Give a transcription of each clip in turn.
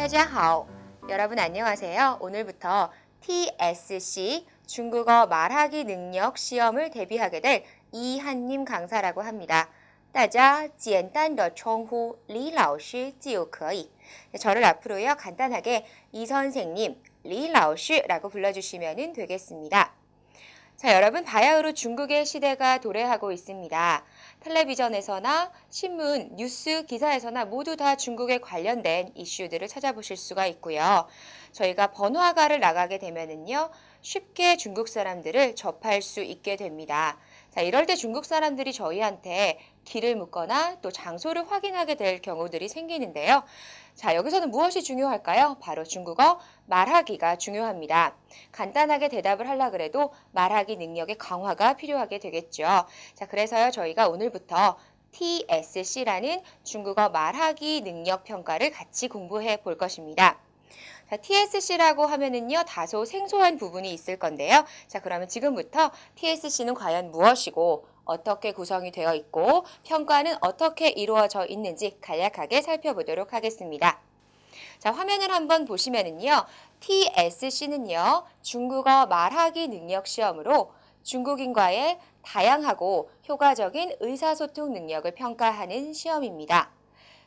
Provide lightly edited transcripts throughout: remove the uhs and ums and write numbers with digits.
大家好. 여러분 안녕하세요. 오늘부터 TSC 중국어 말하기 능력 시험을 대비하게 될 이한님 강사라고 합니다. 大家简单的称呼李老师就可以. 저를 앞으로요 간단하게 이 선생님, 리老师라고 불러주시면 되겠습니다. 자, 여러분 바야흐로 중국의 시대가 도래하고 있습니다. 텔레비전에서나 신문, 뉴스, 기사에서나 모두 다 중국에 관련된 이슈들을 찾아보실 수가 있고요. 저희가 번화가를 나가게 되면은요, 쉽게 중국 사람들을 접할 수 있게 됩니다. 자, 이럴 때 중국 사람들이 저희한테 길을 묻거나 또 장소를 확인하게 될 경우들이 생기는데요. 자, 여기서는 무엇이 중요할까요? 바로 중국어 말하기가 중요합니다. 간단하게 대답을 하려고 해도 말하기 능력의 강화가 필요하게 되겠죠. 자, 그래서요, 저희가 오늘부터 TSC라는 중국어 말하기 능력 평가를 같이 공부해 볼 것입니다. 자, TSC라고 하면은요, 다소 생소한 부분이 있을 건데요. 자, 그러면 지금부터 TSC는 과연 무엇이고, 어떻게 구성이 되어 있고, 평가는 어떻게 이루어져 있는지 간략하게 살펴보도록 하겠습니다. 자, 화면을 한번 보시면은요, TSC는요, 중국어 말하기 능력 시험으로 중국인과의 다양하고 효과적인 의사소통 능력을 평가하는 시험입니다.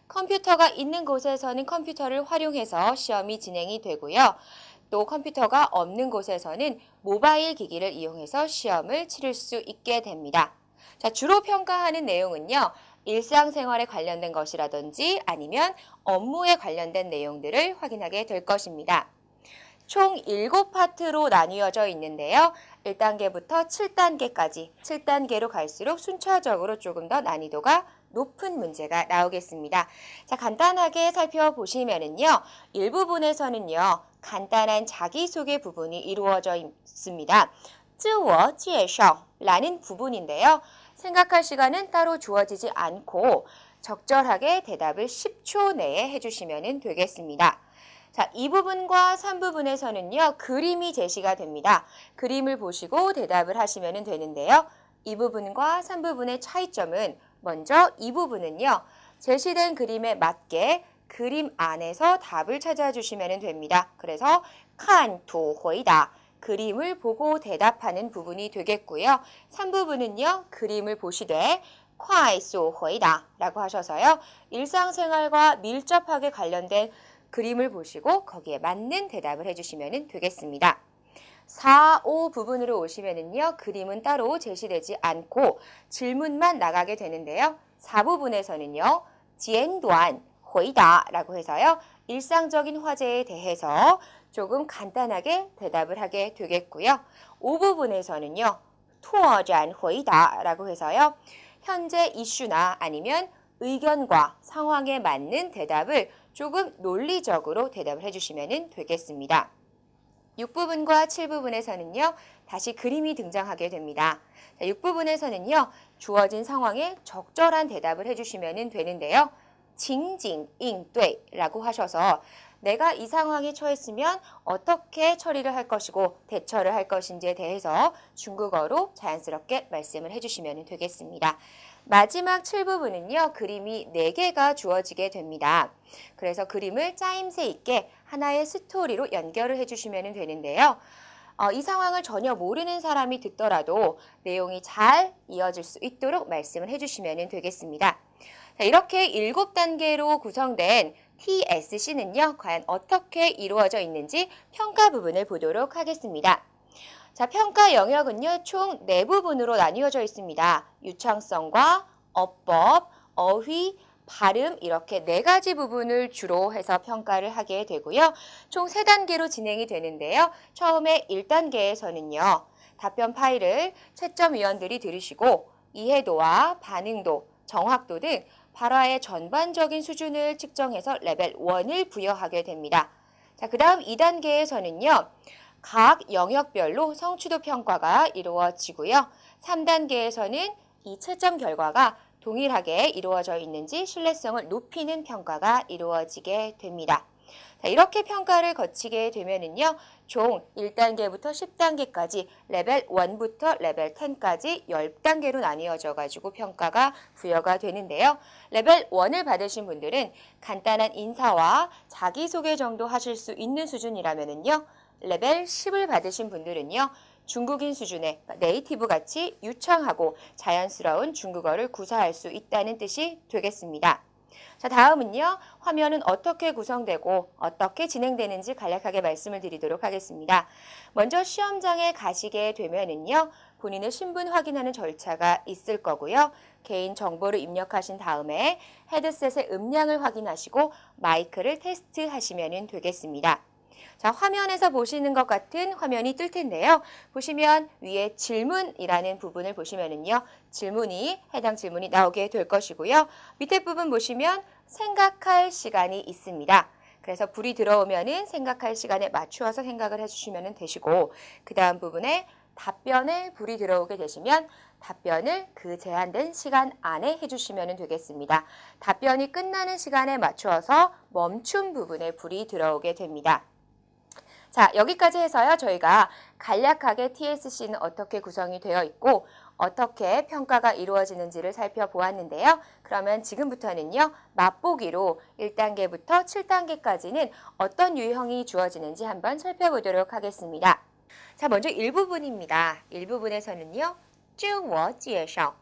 컴퓨터가 있는 곳에서는 컴퓨터를 활용해서 시험이 진행이 되고요. 또 컴퓨터가 없는 곳에서는 모바일 기기를 이용해서 시험을 치를 수 있게 됩니다. 자, 주로 평가하는 내용은요, 일상생활에 관련된 것이라든지 아니면 업무에 관련된 내용들을 확인하게 될 것입니다. 총 7파트로 나뉘어져 있는데요. 1단계부터 7단계까지, 7단계로 갈수록 순차적으로 조금 더 난이도가 높은 문제가 나오겠습니다. 자, 간단하게 살펴보시면은요, 일부분에서는요, 간단한 자기소개 부분이 이루어져 있습니다. 自我介绍라는 부분인데요. 생각할 시간은 따로 주어지지 않고 적절하게 대답을 10초 내에 해주시면 되겠습니다. 자, 이 부분과 3부분에서는요, 그림이 제시가 됩니다. 그림을 보시고 대답을 하시면 되는데요. 이 부분과 3부분의 차이점은 먼저 이 부분은요, 제시된 그림에 맞게 그림 안에서 답을 찾아주시면 됩니다. 그래서 看图回答 그림을 보고 대답하는 부분이 되겠고요. 3부분은요, 그림을 보시되 快速回答 라고 하셔서요, 일상생활과 밀접하게 관련된 그림을 보시고 거기에 맞는 대답을 해주시면 되겠습니다. 4, 5 부분으로 오시면은요, 그림은 따로 제시되지 않고 질문만 나가게 되는데요. 4부분에서는요, 简短回答라고 해서요, 일상적인 화제에 대해서 조금 간단하게 대답을 하게 되겠고요. 5부분에서는요, 拓展回答라고 해서요, 현재 이슈나 아니면 의견과 상황에 맞는 대답을 조금 논리적으로 대답을 해주시면 되겠습니다. 6부분과 7부분에서는요, 다시 그림이 등장하게 됩니다. 6부분에서는요, 주어진 상황에 적절한 대답을 해주시면 되는데요. 情景应对라고 하셔서 내가 이 상황에 처했으면 어떻게 처리를 할 것이고 대처를 할 것인지에 대해서 중국어로 자연스럽게 말씀을 해주시면 되겠습니다. 마지막 7부분은요, 그림이 4개가 주어지게 됩니다. 그래서 그림을 짜임새 있게 하나의 스토리로 연결을 해주시면 되는데요. 이 상황을 전혀 모르는 사람이 듣더라도 내용이 잘 이어질 수 있도록 말씀을 해주시면 되겠습니다. 자, 이렇게 7단계로 구성된 TSC는요, 과연 어떻게 이루어져 있는지 평가 부분을 보도록 하겠습니다. 자, 평가 영역은요, 총 4부분으로 나뉘어져 있습니다. 유창성과 어법, 어휘, 발음 이렇게 4가지 부분을 주로 해서 평가를 하게 되고요. 총 3단계로 진행이 되는데요. 처음에 1단계에서는요, 답변 파일을 채점위원들이 들으시고 이해도와 반응도, 정확도 등 발화의 전반적인 수준을 측정해서 레벨 1을 부여하게 됩니다. 자, 그 다음 2단계에서는요, 각 영역별로 성취도 평가가 이루어지고요. 3단계에서는 이 채점 결과가 동일하게 이루어져 있는지 신뢰성을 높이는 평가가 이루어지게 됩니다. 자, 이렇게 평가를 거치게 되면은요, 총 1단계부터 10단계까지 레벨 1부터 레벨 10까지 10단계로 나뉘어져 가지고 평가가 부여가 되는데요. 레벨 1을 받으신 분들은 간단한 인사와 자기소개 정도 하실 수 있는 수준이라면은요, 레벨 10을 받으신 분들은요, 중국인 수준의 네이티브 같이 유창하고 자연스러운 중국어를 구사할 수 있다는 뜻이 되겠습니다. 자, 다음은요. 화면은 어떻게 구성되고 어떻게 진행되는지 간략하게 말씀을 드리도록 하겠습니다. 먼저 시험장에 가시게 되면은요. 본인의 신분 확인하는 절차가 있을 거고요. 개인 정보를 입력하신 다음에 헤드셋의 음량을 확인하시고 마이크를 테스트하시면 되겠습니다. 자, 화면에서 보시는 것 같은 화면이 뜰 텐데요. 보시면 위에 질문이라는 부분을 보시면은요. 해당 질문이 나오게 될 것이고요. 밑에 부분 보시면 생각할 시간이 있습니다. 그래서 불이 들어오면은 생각할 시간에 맞추어서 생각을 해주시면 되시고, 그 다음 부분에 답변에 불이 들어오게 되시면 답변을 그 제한된 시간 안에 해주시면 되겠습니다. 답변이 끝나는 시간에 맞추어서 멈춘 부분에 불이 들어오게 됩니다. 자, 여기까지 해서요. 저희가 간략하게 TSC는 어떻게 구성이 되어 있고 어떻게 평가가 이루어지는지를 살펴보았는데요. 그러면 지금부터는요. 맛보기로 1단계부터 7단계까지는 어떤 유형이 주어지는지 한번 살펴보도록 하겠습니다. 자, 먼저 1부분입니다. 1부분에서는요. 自我介绍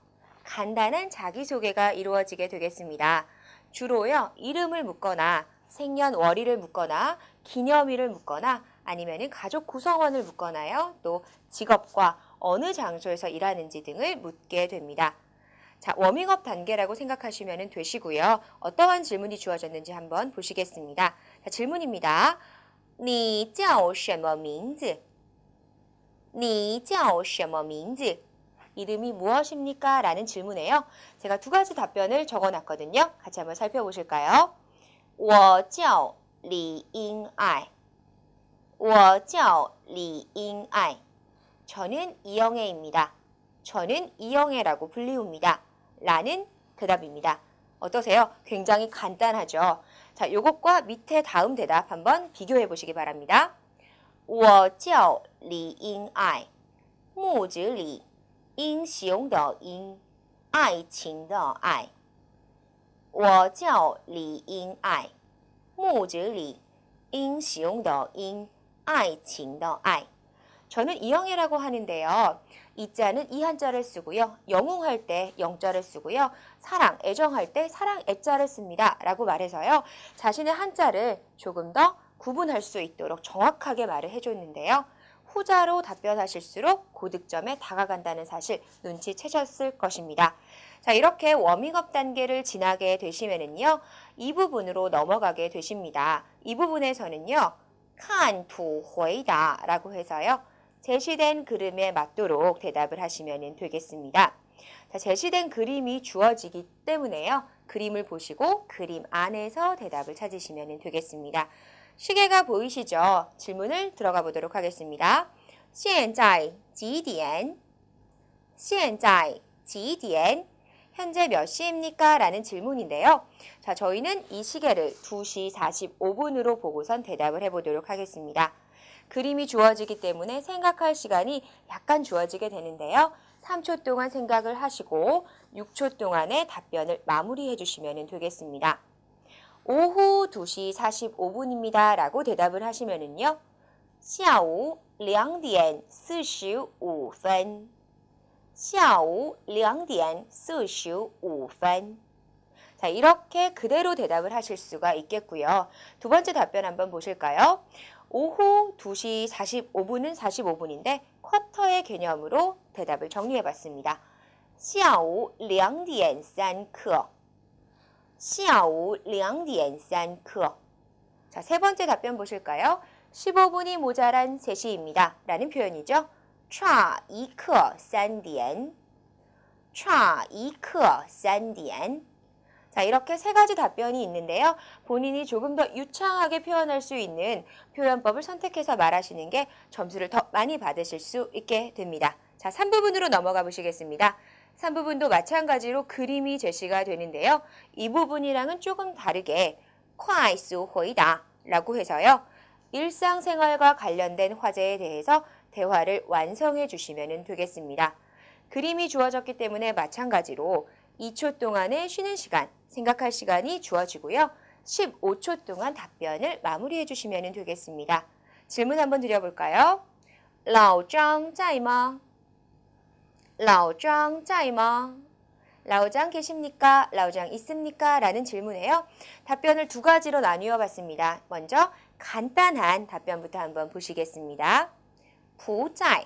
간단한 자기소개가 이루어지게 되겠습니다. 주로요. 이름을 묻거나 생년월일을 묻거나 기념일을 묻거나 아니면 가족 구성원을 묻거나요. 또 직업과 어느 장소에서 일하는지 등을 묻게 됩니다. 자, 워밍업 단계라고 생각하시면 되시고요. 어떠한 질문이 주어졌는지 한번 보시겠습니다. 자, 질문입니다. 你叫什么名字?你叫什么名字? 이름이 무엇입니까? 라는 질문이에요. 제가 두 가지 답변을 적어놨거든요. 같이 한번 살펴보실까요? 我叫李英爱我叫李英爱 저는 이영애입니다. 저는 이영애라고 불리웁니다. 라는 대답입니다. 어떠세요? 굉장히 간단하죠? 자, 요것과 밑에 다음 대답 한번 비교해 보시기 바랍니다. 我叫李英爱木子李英雄的英爱情的爱我叫李英爱木子李英雄的英爱情的爱 저는 이영애라고 하는데요. 이자는 이 한자를 쓰고요. 영웅할 때 영자를 쓰고요. 사랑, 애정할 때 사랑, 애자를 씁니다. 라고 말해서요. 자신의 한자를 조금 더 구분할 수 있도록 정확하게 말을 해줬는데요. 후자로 답변하실수록 고득점에 다가간다는 사실 눈치채셨을 것입니다. 자, 이렇게 워밍업 단계를 지나게 되시면은요. 이 부분으로 넘어가게 되십니다. 이 부분에서는요. 看图回答라고 해서요. 제시된 그림에 맞도록 대답을 하시면 되겠습니다. 자, 제시된 그림이 주어지기 때문에요. 그림을 보시고 그림 안에서 대답을 찾으시면 되겠습니다. 시계가 보이시죠? 질문을 들어가 보도록 하겠습니다. 现在几点?现在几点? 현재 몇 시입니까? 라는 질문인데요. 자, 저희는 이 시계를 2시 45분으로 보고선 대답을 해보도록 하겠습니다. 그림이 주어지기 때문에 생각할 시간이 약간 주어지게 되는데요. 3초 동안 생각을 하시고 6초 동안의 답변을 마무리해 주시면 되겠습니다. 오후 2시 45분입니다. 라고 대답을 하시면은요. 下午2点45分下午2点45分 자, 이렇게 그대로 대답을 하실 수가 있겠고요. 두 번째 답변 한번 보실까요? 오후 2시 45분은 45분인데 쿼터의 개념으로 대답을 정리해봤습니다. 下午2点3刻下午2点3刻 자, 세 번째 답변 보실까요? 15분이 모자란 3시입니다. 라는 표현이죠. 差一刻3点差一刻3点 자, 이렇게 세 가지 답변이 있는데요. 본인이 조금 더 유창하게 표현할 수 있는 표현법을 선택해서 말하시는 게 점수를 더 많이 받으실 수 있게 됩니다. 자, 3부분으로 넘어가 보시겠습니다. 3부분도 마찬가지로 그림이 제시가 되는데요. 이 부분이랑은 조금 다르게 快速回答 라고 해서요. 일상생활과 관련된 화제에 대해서 대화를 완성해 주시면 되겠습니다. 그림이 주어졌기 때문에 마찬가지로 2초 동안의 쉬는 시간, 생각할 시간이 주어지고요. 15초 동안 답변을 마무리해 주시면 되겠습니다. 질문 한번 드려볼까요? 老张在吗? 老张在吗? 라오장 계십니까? 라오장 있습니까? 라는 질문에요. 답변을 두 가지로 나누어 봤습니다. 먼저 간단한 답변부터 한번 보시겠습니다. 不在,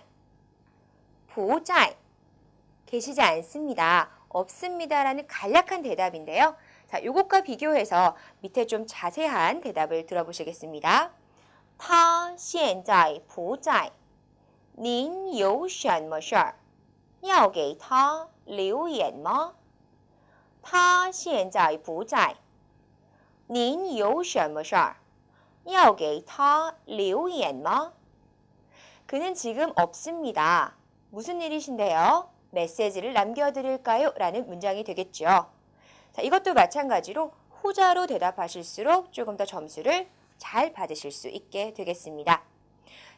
不在, 계시지 않습니다. 없습니다. 라는 간략한 대답인데요. 자, 요것과 비교해서 밑에 좀 자세한 대답을 들어보시겠습니다. 他现在不在,您有什么事儿要给他留言吗？他现在不在，您有什么事儿要给他留言吗？ 그는 지금 없습니다. 무슨 일이신데요? 메시지를 남겨드릴까요? 라는 문장이 되겠죠. 자, 이것도 마찬가지로 후자로 대답하실수록 조금 더 점수를 잘 받으실 수 있게 되겠습니다.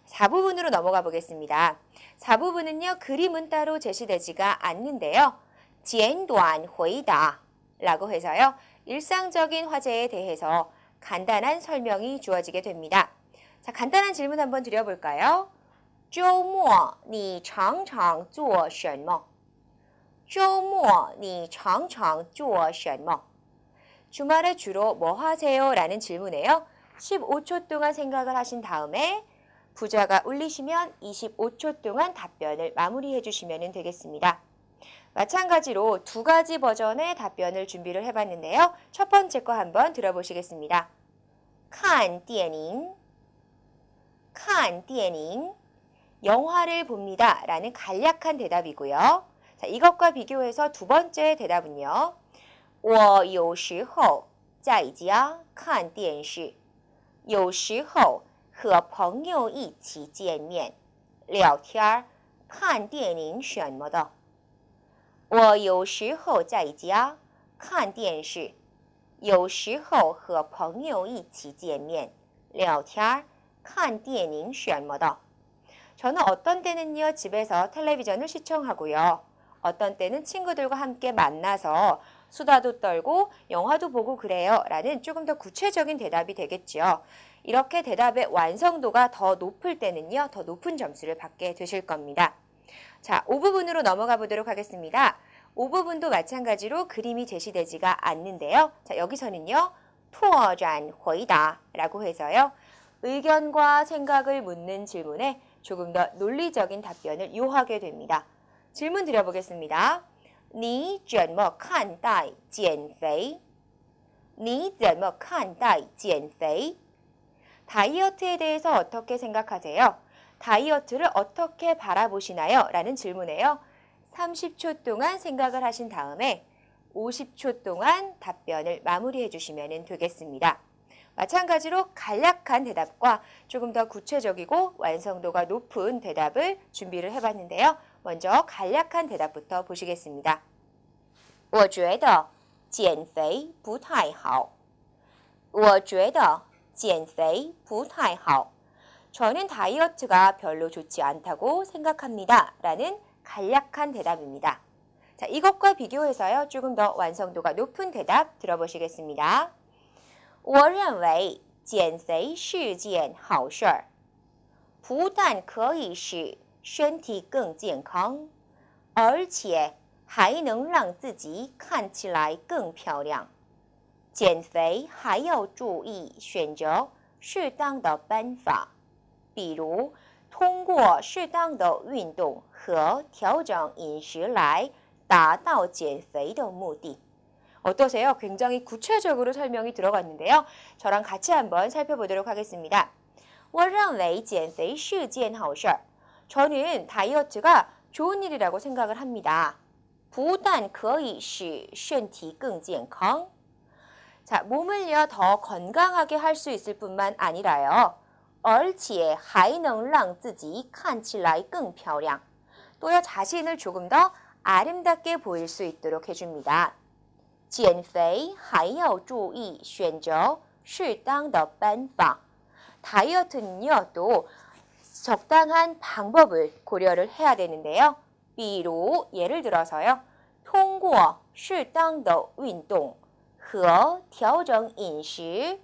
4부분으로 넘어가 보겠습니다. 4부분은요. 그림은 따로 제시되지가 않는데요. 简短回答라고 해서요. 일상적인 화제에 대해서 간단한 설명이 주어지게 됩니다. 자, 간단한 질문 한번 드려볼까요? 周末你常常做什么?周末你常常做什么? 주말에 주로 뭐 하세요? 라는 질문에요. 15초 동안 생각을 하신 다음에 부자가 울리시면 25초 동안 답변을 마무리해 주시면 되겠습니다. 마찬가지로 두 가지 버전의 답변을 준비를 해봤는데요. 첫 번째 거 한번 들어보시겠습니다. 看电影,看电影, 영화를 봅니다. 라는 간략한 대답이고요. 자, 이것과 비교해서 두 번째 대답은요. 我有时候在家看电视,有时候和朋友一起见面聊天看电影什么的我有时候在家看电视有时候和朋友一起见面聊天看电影什么的 저는 어떤 때는요 집에서 텔레비전을 시청하고요 어떤 때는 친구들과 함께 만나서 수다도 떨고 영화도 보고 그래요 라는 조금 더 구체적인 대답이 되겠죠. 이렇게 대답의 완성도가 더 높을 때는요. 더 높은 점수를 받게 되실 겁니다. 자, 5부분으로 넘어가 보도록 하겠습니다. 5부분도 마찬가지로 그림이 제시되지가 않는데요. 자, 여기서는요. 拓展回答라고 해서요. 의견과 생각을 묻는 질문에 조금 더 논리적인 답변을 요하게 됩니다. 질문 드려보겠습니다. 你怎么看待减肥?你怎么看待减肥? 다이어트에 대해서 어떻게 생각하세요? 다이어트를 어떻게 바라보시나요? 라는 질문에요. 30초 동안 생각을 하신 다음에 50초 동안 답변을 마무리해 주시면 되겠습니다. 마찬가지로 간략한 대답과 조금 더 구체적이고 완성도가 높은 대답을 준비를 해봤는데요. 먼저 간략한 대답부터 보시겠습니다. 我觉得减肥不太好. 我觉得减肥不太好. 저는 다이어트가 별로 좋지 않다고 생각합니다. 라는 간략한 대답입니다. 자, 이것과 비교해서요. 조금 더 완성도가 높은 대답 들어보시겠습니다. 我认为减肥是件好事儿，不但可以使身体更健康，而且还能让自己看起来更漂亮。减肥还要注意选择适当的办法，比如通过适当的运动和调整饮食来达到减肥的目的。 어떠세요? 굉장히 구체적으로 설명이 들어갔는데요. 저랑 같이 한번 살펴보도록 하겠습니다. 我认为减肥是件好事儿. 저는 다이어트가 좋은 일이라고 생각을 합니다. 不但可以使身体更健康. 자, 몸을요 더 건강하게 할 수 있을 뿐만 아니라요. 而且还能让自己看起来更漂亮. 또요 자신을 조금 더 아름답게 보일 수 있도록 해줍니다. 减肥还要注意选择适当的办法. 다이어트는요, 또 적당한 방법을 고려를 해야 되는데요. 比如 예를 들어서요. 通过适当的运动和调整饮食.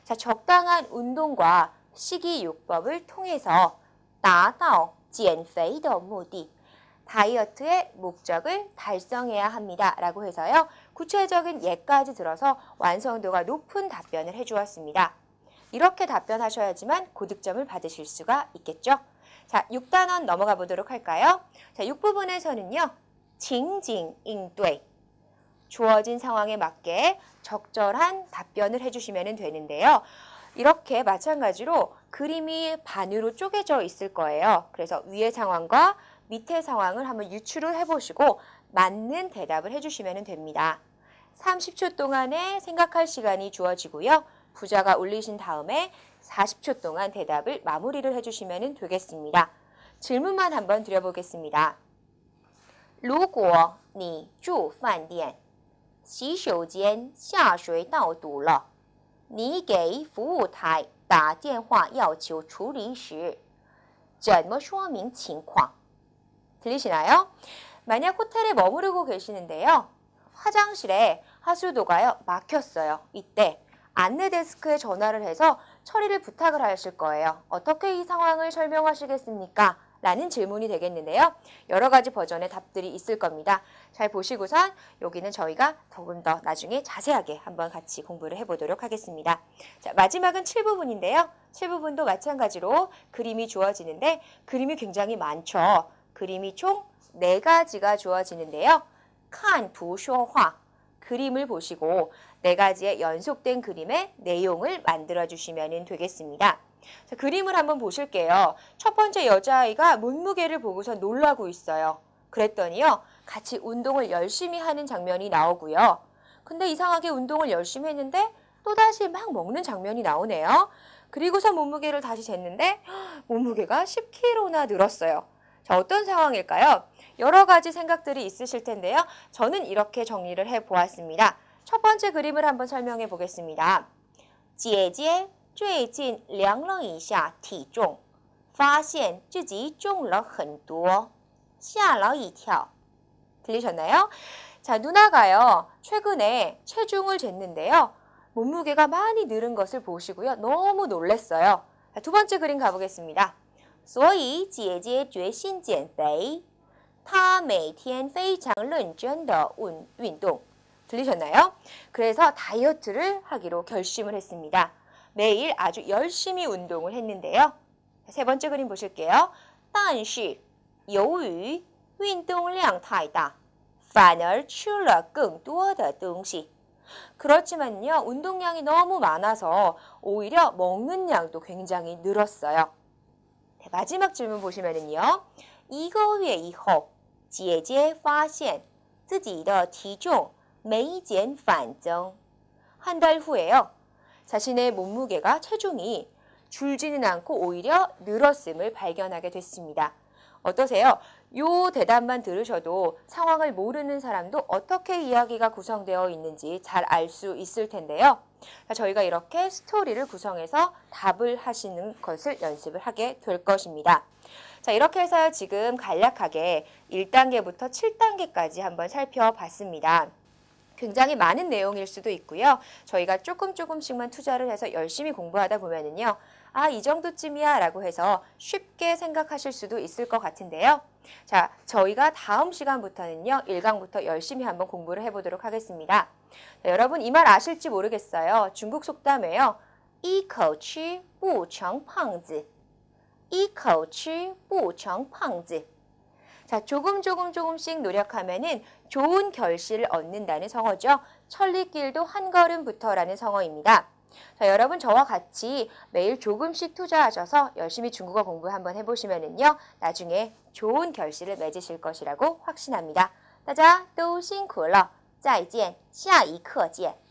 자, 적당한 운동과 식이요법을 통해서 达到减肥的目的. 다이어트의 목적을 달성해야 합니다. 라고 해서요. 구체적인 예까지 들어서 완성도가 높은 답변을 해주었습니다. 이렇게 답변하셔야지만 고득점을 받으실 수가 있겠죠. 자, 6단원 넘어가 보도록 할까요? 자, 6부분에서는요. 情景应对. 주어진 상황에 맞게 적절한 답변을 해주시면 되는데요. 이렇게 마찬가지로 그림이 반으로 쪼개져 있을 거예요. 그래서 위의 상황과 밑의 상황을 한번 유추를 해보시고 맞는 대답을 해주시면 됩니다. 30초 동안에 생각할 시간이 주어지고요. 부자가 울리신 다음에 40초 동안 대답을 마무리를 해주시면 되겠습니다. 질문만 한번 드려보겠습니다. 如果你住饭店洗手间下水道堵了你给服务台打电话要求处理时怎么说明情况? 들리시나요? 만약 호텔에 머무르고 계시는데요. 화장실에 하수도가요 막혔어요. 이때 안내 데스크에 전화를 해서 처리를 부탁을 하실 거예요. 어떻게 이 상황을 설명하시겠습니까? 라는 질문이 되겠는데요. 여러 가지 버전의 답들이 있을 겁니다. 잘 보시고선 여기는 저희가 조금 더 나중에 자세하게 한번 같이 공부를 해보도록 하겠습니다. 자, 마지막은 7부분인데요. 7부분도 마찬가지로 그림이 주어지는데 그림이 굉장히 많죠. 그림이 총 4가지가 주어지는데요. 看图说话. 그림을 보시고 4가지의 연속된 그림의 내용을 만들어 주시면 되겠습니다. 자, 그림을 한번 보실게요. 첫 번째 여자아이가 몸무게를 보고서 놀라고 있어요. 그랬더니요. 같이 운동을 열심히 하는 장면이 나오고요. 근데 이상하게 운동을 열심히 했는데 또다시 막 먹는 장면이 나오네요. 그리고서 몸무게를 다시 쟀는데 몸무게가 10kg나 늘었어요. 자, 어떤 상황일까요? 여러 가지 생각들이 있으실 텐데요. 저는 이렇게 정리를 해보았습니다. 첫 번째 그림을 한번 설명해 보겠습니다. 姐姐最近量了一下体重发现自己重了很多吓了一跳. 들리셨나요? 자, 누나가요. 최근에 체중을 쟀는데요. 몸무게가 많이 늘은 것을 보시고요. 너무 놀랐어요. 자, 두 번째 그림 가보겠습니다. 所以姐姐决心减肥她每天非常认真的运动. 들리셨나요? 그래서 다이어트를 하기로 결심을 했습니다. 매일 아주 열심히 운동을 했는데요. 세 번째 그림 보실게요. 但是由于运动量太大反而吃了更多的东西. 그렇지만요. 운동량이 너무 많아서 오히려 먹는 양도 굉장히 늘었어요. 네, 마지막 질문 보시면은요. 1个月以后姐姐发现自己的体重没减反增. 한 달 후에요. 자신의 몸무게가 체중이 줄지는 않고 오히려 늘었음을 발견하게 됐습니다. 어떠세요? 요 대답만 들으셔도 상황을 모르는 사람도 어떻게 이야기가 구성되어 있는지 잘 알 수 있을 텐데요. 저희가 이렇게 스토리를 구성해서 답을 하시는 것을 연습을 하게 될 것입니다. 자, 이렇게 해서 지금 간략하게 1단계부터 7단계까지 한번 살펴봤습니다. 굉장히 많은 내용일 수도 있고요. 저희가 조금씩만 투자를 해서 열심히 공부하다 보면은요. 아, 이 정도쯤이야 라고 해서 쉽게 생각하실 수도 있을 것 같은데요. 자, 저희가 다음 시간부터는요. 1강부터 열심히 한번 공부를 해보도록 하겠습니다. 자, 여러분 이 말 아실지 모르겠어요. 중국 속담에요. 一口吃不成胖子一口吃不成胖子. 자, 조금씩 노력하면은 좋은 결실을 얻는다는 성어죠. 천리길도 한 걸음부터라는 성어입니다. 자, 여러분 저와 같이 매일 조금씩 투자하셔서 열심히 중국어 공부 한번 해보시면은요. 나중에 좋은 결실을 맺으실 것이라고 확신합니다. 大家都辛苦了，再见，下一课见。